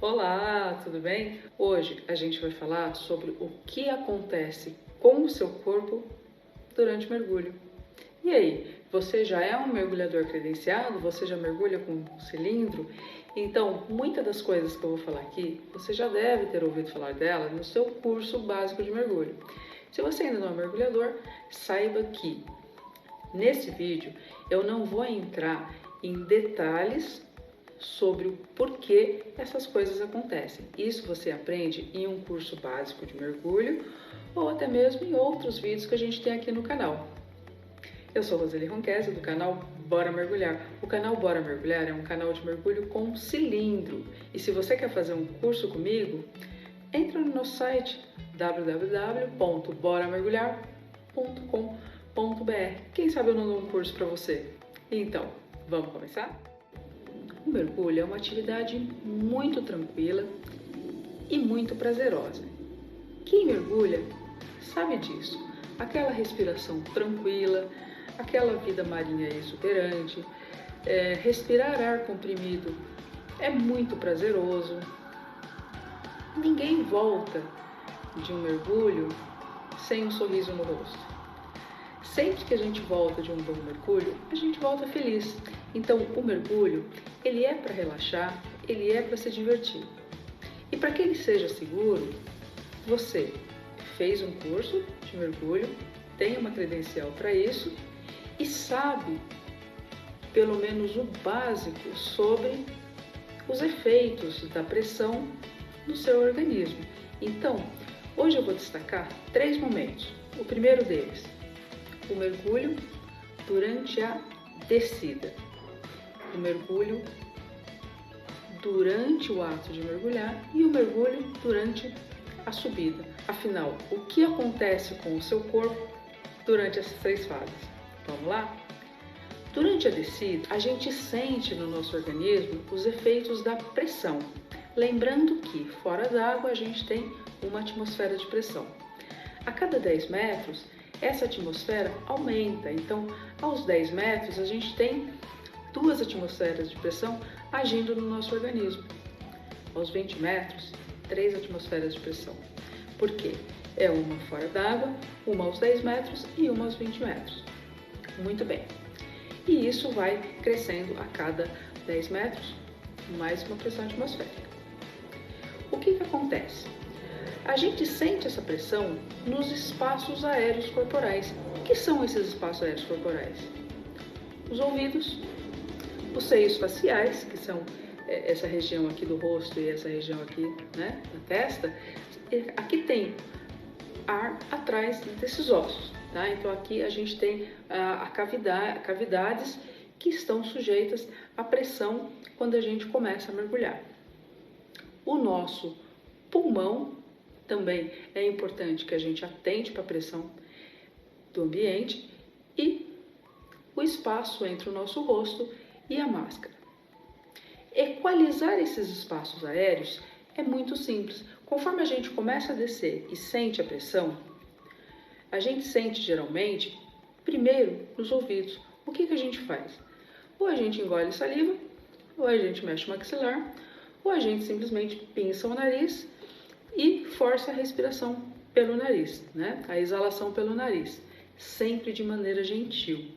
Olá, tudo bem? Hoje a gente vai falar sobre o que acontece com o seu corpo durante o mergulho. E aí, você já é um mergulhador credenciado? Você já mergulha com um cilindro? Então, muitas das coisas que eu vou falar aqui, você já deve ter ouvido falar dela no seu curso básico de mergulho. Se você ainda não é mergulhador, saiba que nesse vídeo eu não vou entrar em detalhes sobre o porquê essas coisas acontecem. Isso você aprende em um curso básico de mergulho ou até mesmo em outros vídeos que a gente tem aqui no canal. Eu sou Roseli Ronquese, do canal Bora Mergulhar. O canal Bora Mergulhar é um canal de mergulho com cilindro. E se você quer fazer um curso comigo, entra no nosso site www.boramergulhar.com.br. Quem sabe eu não dou um curso para você? Então, vamos começar? O mergulho é uma atividade muito tranquila e muito prazerosa. Quem mergulha sabe disso. Aquela respiração tranquila, aquela vida marinha exuberante, respirar ar comprimido é muito prazeroso. Ninguém volta de um mergulho sem um sorriso no rosto. Sempre que a gente volta de um bom mergulho, a gente volta feliz. Então, o mergulho, ele é para relaxar, ele é para se divertir. E para que ele seja seguro, você fez um curso de mergulho, tem uma credencial para isso e sabe, pelo menos o básico, sobre os efeitos da pressão no seu organismo. Então, hoje eu vou destacar 3 momentos. O primeiro deles, o mergulho durante a descida, o mergulho durante o ato de mergulhar e o mergulho durante a subida. Afinal, o que acontece com o seu corpo durante essas 3 fases? Vamos lá? Durante a descida, a gente sente no nosso organismo os efeitos da pressão. Lembrando que fora d'água a gente tem uma atmosfera de pressão. A cada 10 metros, essa atmosfera aumenta, então aos 10 metros a gente tem 2 atmosferas de pressão agindo no nosso organismo. Aos 20 metros, 3 atmosferas de pressão. Por quê? É uma fora d'água, uma aos 10 metros e uma aos 20 metros. Muito bem. E isso vai crescendo a cada 10 metros, mais uma pressão atmosférica. O que acontece? A gente sente essa pressão nos espaços aéreos corporais. O que são esses espaços aéreos corporais? Os ouvidos, os seios faciais, que são essa região aqui do rosto e essa região aqui, né, da testa. Aqui tem ar atrás desses ossos, tá? Então aqui a gente tem cavidades que estão sujeitas à pressão quando a gente começa a mergulhar. O nosso pulmão também é importante que a gente atente para a pressão do ambiente e o espaço entre o nosso rosto e a máscara. Equalizar esses espaços aéreos é muito simples. Conforme a gente começa a descer e sente a pressão, a gente sente geralmente, primeiro, nos ouvidos. O que a gente faz? Ou a gente engole saliva, ou a gente mexe o maxilar, ou a gente simplesmente pinça o nariz e força a respiração pelo nariz, né? A exalação pelo nariz, sempre de maneira gentil.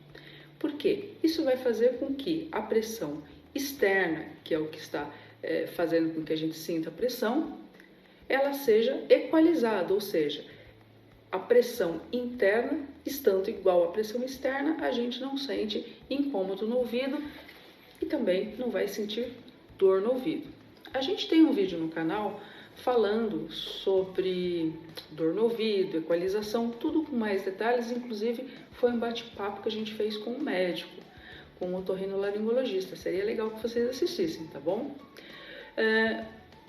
Por quê? Isso vai fazer com que a pressão externa, que é o que está fazendo com que a gente sinta a pressão, ela seja equalizada, ou seja, a pressão interna estando igual à pressão externa, a gente não sente incômodo no ouvido e também não vai sentir dor no ouvido. A gente tem um vídeo no canal falando sobre dor no ouvido, equalização, tudo com mais detalhes, inclusive foi um bate-papo que a gente fez com um médico, com um otorrinolaringologista. Seria legal que vocês assistissem, tá bom?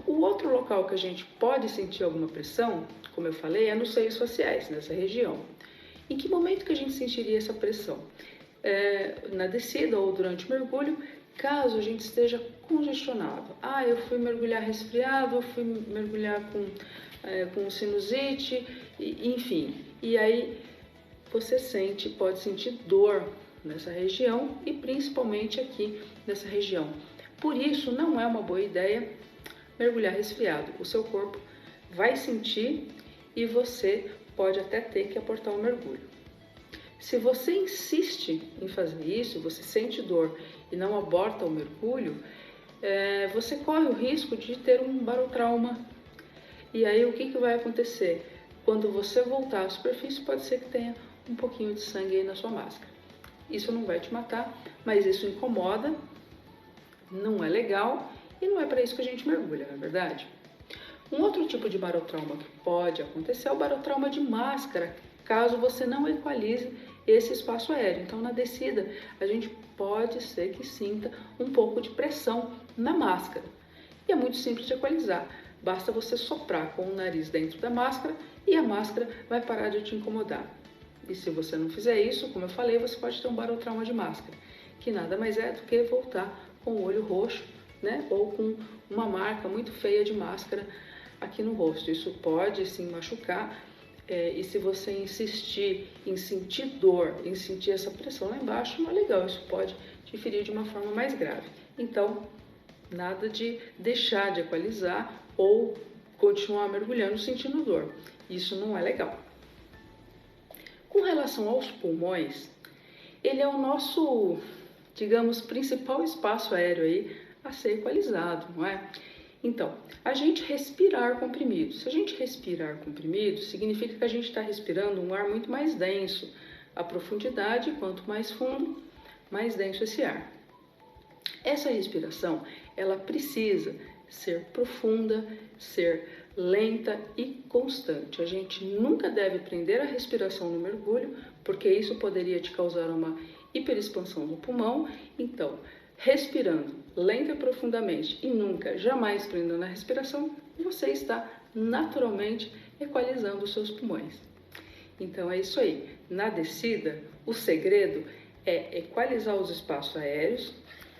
O outro local que a gente pode sentir alguma pressão, como eu falei, é nos seios faciais, nessa região. Em que momento que a gente sentiria essa pressão? Na descida ou durante o mergulho, caso a gente esteja congestionado. Eu fui mergulhar resfriado, eu fui mergulhar com sinusite, enfim. E aí você pode sentir dor nessa região e principalmente aqui nessa região. Por isso, não é uma boa ideia mergulhar resfriado. O seu corpo vai sentir e você pode até ter que aportar o mergulho. Se você insiste em fazer isso, você sente dor e não aborta o mergulho, você corre o risco de ter um barotrauma. E aí o que vai acontecer? Quando você voltar à superfície, pode ser que tenha um pouquinho de sangue aí na sua máscara. Isso não vai te matar, mas isso incomoda, não é legal e não é para isso que a gente mergulha, não é verdade? Um outro tipo de barotrauma que pode acontecer é o barotrauma de máscara, caso você não equalize esse espaço aéreo. Então, na descida, a gente pode ser que sinta um pouco de pressão na máscara. E é muito simples de equalizar. Basta você soprar com o nariz dentro da máscara e a máscara vai parar de te incomodar. E se você não fizer isso, como eu falei, você pode ter um barotrauma de máscara, que nada mais é do que voltar com o olho roxo, né? Ou com uma marca muito feia de máscara aqui no rosto. Isso pode sim machucar, e se você insistir em sentir dor, em sentir essa pressão lá embaixo, não é legal, isso pode te ferir de uma forma mais grave. Então, nada de deixar de equalizar ou continuar mergulhando sentindo dor. Isso não é legal. Com relação aos pulmões, ele é o nosso, digamos, principal espaço aéreo aí a ser equalizado, não é? Então, a gente respira ar comprimido. Se a gente respira ar comprimido, significa que a gente está respirando um ar muito mais denso. A profundidade, quanto mais fundo, mais denso esse ar. Essa respiração, ela precisa ser profunda, ser lenta e constante. A gente nunca deve prender a respiração no mergulho, porque isso poderia te causar uma hiperexpansão do pulmão. Então, respirando lenta e profundamente e nunca, jamais prendendo a respiração, você está naturalmente equalizando os seus pulmões. Então é isso aí. Na descida, o segredo é equalizar os espaços aéreos,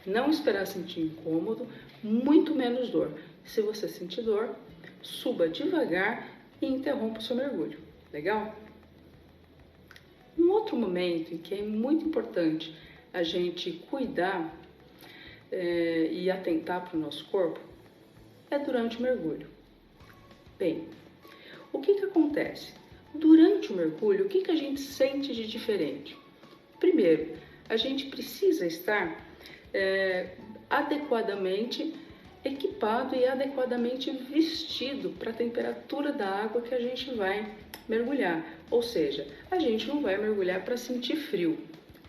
não esperar sentir incômodo, muito menos dor. Se você sentir dor, suba devagar e interrompa o seu mergulho. Legal? Um outro momento em que é muito importante a gente cuidar e atentar para o nosso corpo é durante o mergulho. Bem, o que acontece? Durante o mergulho, o que a gente sente de diferente? Primeiro, a gente precisa estar adequadamente equipado e adequadamente vestido para a temperatura da água que a gente vai mergulhar. Ou seja, a gente não vai mergulhar para sentir frio,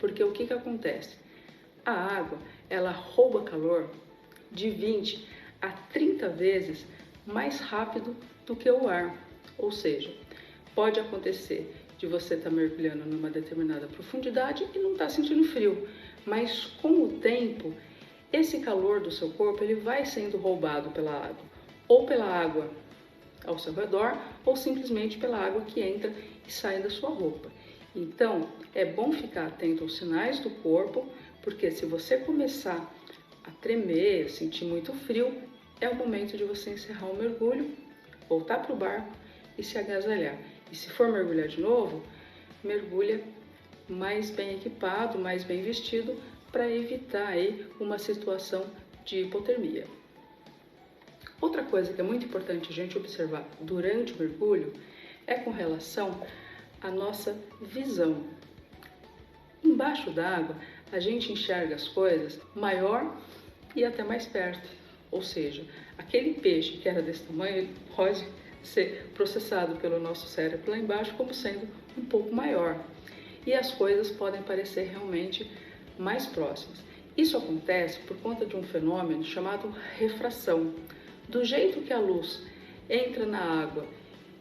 porque o que acontece? A água, ela rouba calor de 20 a 30 vezes mais rápido do que o ar. Ou seja, pode acontecer de você estar mergulhando numa determinada profundidade e não estar sentindo frio, mas com o tempo, esse calor do seu corpo ele vai sendo roubado pela água, ou pela água ao seu redor, ou simplesmente pela água que entra e sai da sua roupa. Então, é bom ficar atento aos sinais do corpo, porque se você começar a tremer, sentir muito frio, é o momento de você encerrar o mergulho, voltar para o barco e se agasalhar. E se for mergulhar de novo, mergulha mais bem equipado, mais bem vestido, para evitar aí uma situação de hipotermia. Outra coisa que é muito importante a gente observar durante o mergulho é com relação à nossa visão. Embaixo d'água, a gente enxerga as coisas maior e até mais perto. Ou seja, aquele peixe que era desse tamanho, ele pode ser processado pelo nosso cérebro lá embaixo como sendo um pouco maior. E as coisas podem parecer realmente mais próximas. Isso acontece por conta de um fenômeno chamado refração. Do jeito que a luz entra na água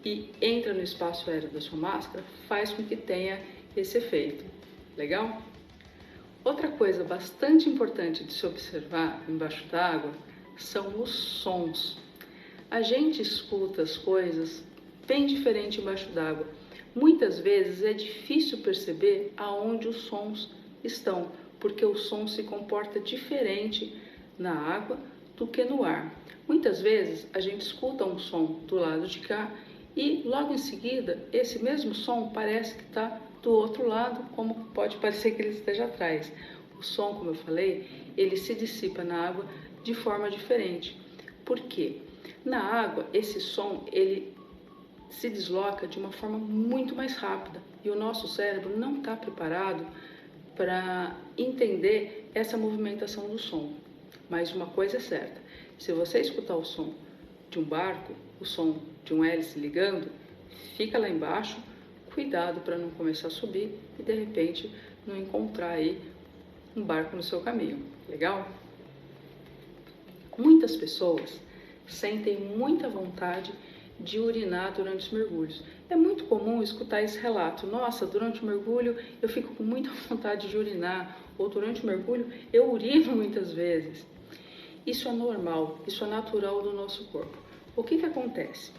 e entra no espaço aéreo da sua máscara, faz com que tenha esse efeito. Legal? Outra coisa bastante importante de se observar embaixo d'água são os sons. A gente escuta as coisas bem diferente embaixo d'água. Muitas vezes é difícil perceber aonde os sons estão, porque o som se comporta diferente na água do que no ar. Muitas vezes a gente escuta um som do lado de cá e logo em seguida esse mesmo som parece que está do outro lado, como pode parecer que ele esteja atrás. O som, como eu falei, ele se dissipa na água de forma diferente. Por quê? Na água, esse som ele se desloca de uma forma muito mais rápida e o nosso cérebro não está preparado para entender essa movimentação do som. Mas uma coisa é certa, se você escutar o som de um barco, o som de um hélice ligando, fica lá embaixo, cuidado para não começar a subir e de repente não encontrar aí um barco no seu caminho. Legal? Muitas pessoas sentem muita vontade de urinar durante os mergulhos. É muito comum escutar esse relato: nossa, durante o mergulho eu fico com muita vontade de urinar, ou durante o mergulho eu urino muitas vezes. Isso é normal, isso é natural do nosso corpo. O que acontece?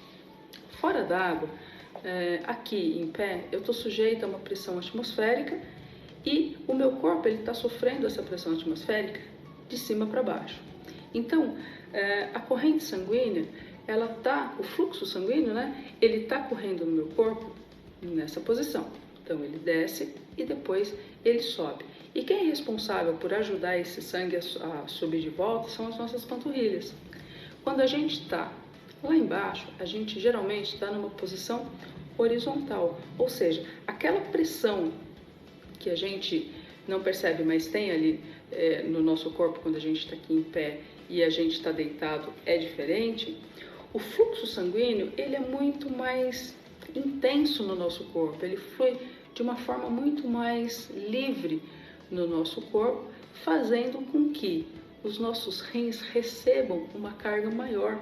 Fora d'água, aqui em pé, eu estou sujeita a uma pressão atmosférica e o meu corpo está sofrendo essa pressão atmosférica de cima para baixo. Então, a corrente sanguínea, o fluxo sanguíneo, ele está correndo no meu corpo nessa posição. Então, ele desce e depois ele sobe. E quem é responsável por ajudar esse sangue a subir de volta são as nossas panturrilhas. Quando a gente está lá embaixo, a gente geralmente está numa posição horizontal, ou seja, aquela pressão que a gente não percebe, mas tem ali no nosso corpo quando a gente está aqui em pé e a gente está deitado é diferente. O fluxo sanguíneo ele é muito mais intenso no nosso corpo, ele flui de uma forma muito mais livre no nosso corpo, fazendo com que os nossos rins recebam uma carga maior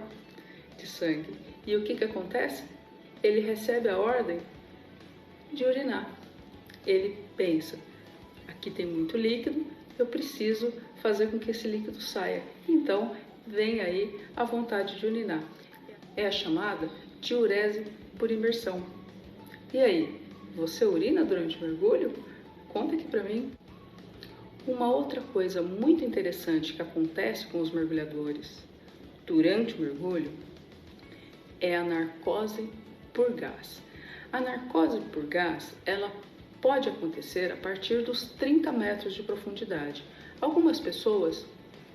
de sangue. E o que acontece? Ele recebe a ordem de urinar. Ele pensa: aqui tem muito líquido, eu preciso fazer com que esse líquido saia. Então, vem aí a vontade de urinar. É a chamada diurese por imersão. E aí, você urina durante o mergulho? Conta aqui pra mim. Uma outra coisa muito interessante que acontece com os mergulhadores durante o mergulho é a narcose por gás. A narcose por gás, ela pode acontecer a partir dos 30 metros de profundidade. Algumas pessoas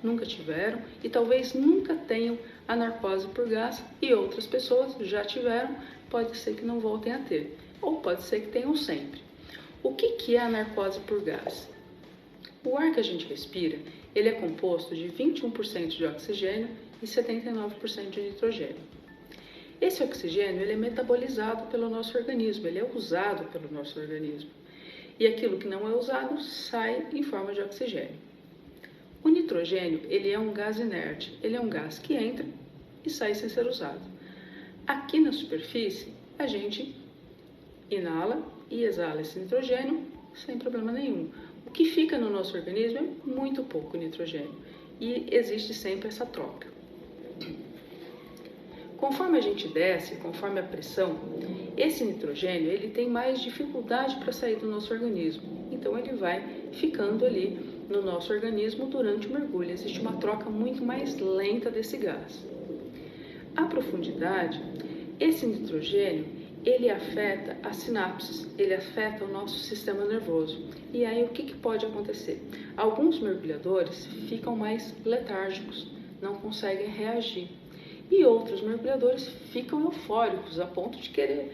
nunca tiveram e talvez nunca tenham a narcose por gás e outras pessoas já tiveram, pode ser que não voltem a ter, ou pode ser que tenham sempre. O que é a narcose por gás? O ar que a gente respira, ele é composto de 21% de oxigênio e 79% de nitrogênio. Esse oxigênio ele é metabolizado pelo nosso organismo, ele é usado pelo nosso organismo. E aquilo que não é usado sai em forma de oxigênio. O nitrogênio ele é um gás inerte, ele é um gás que entra e sai sem ser usado. Aqui na superfície, a gente inala e exala esse nitrogênio sem problema nenhum. O que fica no nosso organismo é muito pouco nitrogênio e existe sempre essa troca. Conforme a gente desce, conforme a pressão, esse nitrogênio ele tem mais dificuldade para sair do nosso organismo. Então ele vai ficando ali no nosso organismo durante o mergulho. Existe uma troca muito mais lenta desse gás. À profundidade, esse nitrogênio ele afeta as sinapses, ele afeta o nosso sistema nervoso. E aí o que pode acontecer? Alguns mergulhadores ficam mais letárgicos, não conseguem reagir. E outros mergulhadores ficam eufóricos, a ponto de querer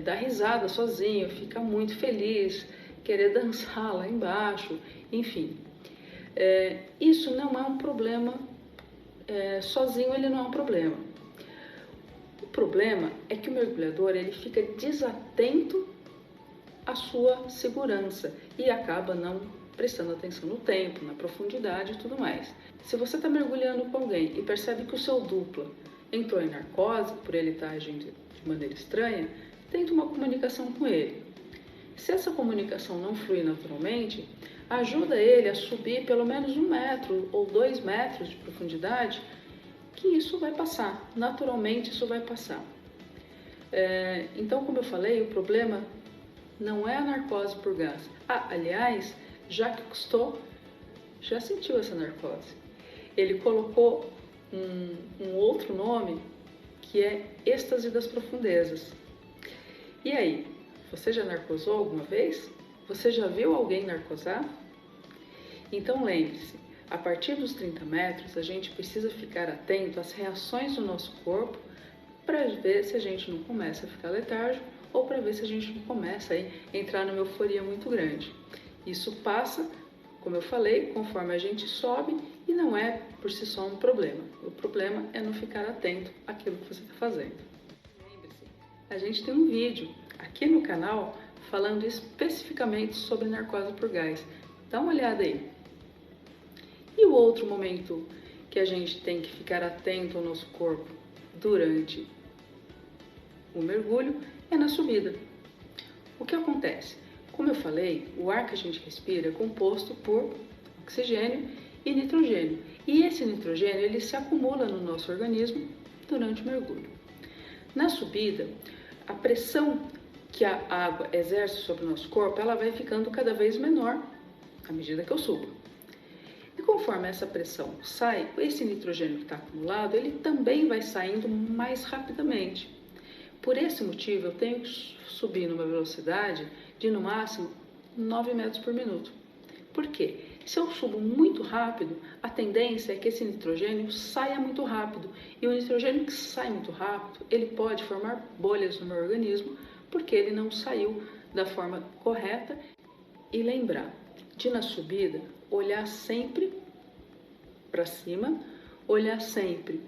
dar risada sozinho, ficar muito feliz, querer dançar lá embaixo, enfim. Isso não é um problema, sozinho ele não é um problema. O problema é que o mergulhador ele fica desatento à sua segurança e acaba não prestando atenção no tempo, na profundidade e tudo mais. Se você está mergulhando com alguém e percebe que o seu dupla entrou em narcose por ele estar agindo de maneira estranha, tenta uma comunicação com ele. Se essa comunicação não flui naturalmente, ajuda ele a subir pelo menos 1 metro ou 2 metros de profundidade, que isso vai passar, naturalmente isso vai passar. Então, como eu falei, o problema não é a narcose por gás. Aliás, Jacques Cousteau já sentiu essa narcose. Ele colocou um outro nome que é êxtase das profundezas. E aí, você já narcosou alguma vez? Você já viu alguém narcosar? Então lembre-se, A partir dos 30 metros, a gente precisa ficar atento às reações do nosso corpo para ver se a gente não começa a ficar letárgico ou para ver se a gente não começa a entrar numa euforia muito grande. Isso passa, como eu falei, conforme a gente sobe e não é por si só um problema. O problema é não ficar atento àquilo que você está fazendo. Lembre-se, a gente tem um vídeo aqui no canal falando especificamente sobre narcose por gás. Dá uma olhada aí. E o outro momento que a gente tem que ficar atento ao nosso corpo durante o mergulho é na subida. O que acontece? Como eu falei, o ar que a gente respira é composto por oxigênio e nitrogênio. E esse nitrogênio ele se acumula no nosso organismo durante o mergulho. Na subida, a pressão que a água exerce sobre o nosso corpo, ela vai ficando cada vez menor à medida que eu subo. E conforme essa pressão sai, esse nitrogênio que está acumulado, ele também vai saindo mais rapidamente. Por esse motivo, eu tenho que subir numa velocidade de no máximo 9 metros por minuto. Por quê? Se eu subo muito rápido, a tendência é que esse nitrogênio saia muito rápido. E o nitrogênio que sai muito rápido, ele pode formar bolhas no meu organismo, porque ele não saiu da forma correta. E lembrar de na subida, olhar sempre para cima, olhar sempre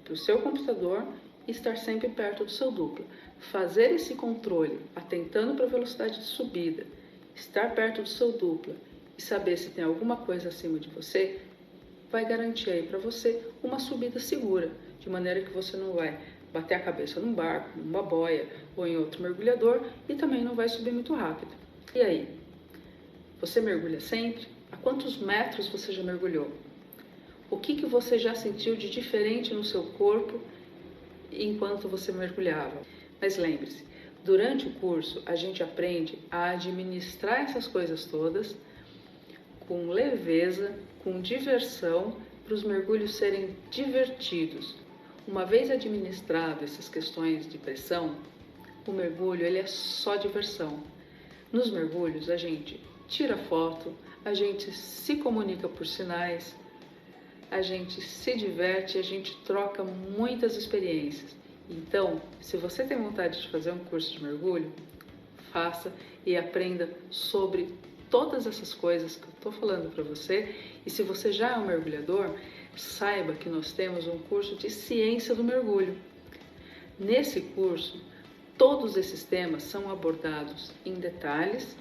para o seu computador e estar sempre perto do seu dupla. Fazer esse controle, atentando para a velocidade de subida, estar perto do seu dupla e saber se tem alguma coisa acima de você, vai garantir aí para você uma subida segura, de maneira que você não vai bater a cabeça num barco, numa boia ou em outro mergulhador e também não vai subir muito rápido. E aí? Você mergulha sempre? A quantos metros você já mergulhou? O que você já sentiu de diferente no seu corpo enquanto você mergulhava? Mas lembre-se, durante o curso a gente aprende a administrar essas coisas todas com leveza, com diversão, para os mergulhos serem divertidos. Uma vez administrado essas questões de pressão, o mergulho ele é só diversão. Nos mergulhos a gente tira foto, a gente se comunica por sinais, a gente se diverte, a gente troca muitas experiências. Então, se você tem vontade de fazer um curso de mergulho, faça e aprenda sobre todas essas coisas que eu estou falando para você. E se você já é um mergulhador, saiba que nós temos um curso de ciência do mergulho. Nesse curso, todos esses temas são abordados em detalhes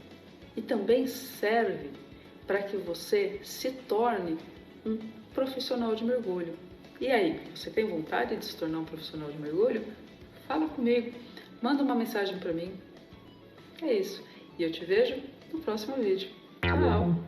e também serve para que você se torne um profissional de mergulho. E aí, você tem vontade de se tornar um profissional de mergulho? Fala comigo, manda uma mensagem para mim. É isso, e eu te vejo no próximo vídeo. Tchau!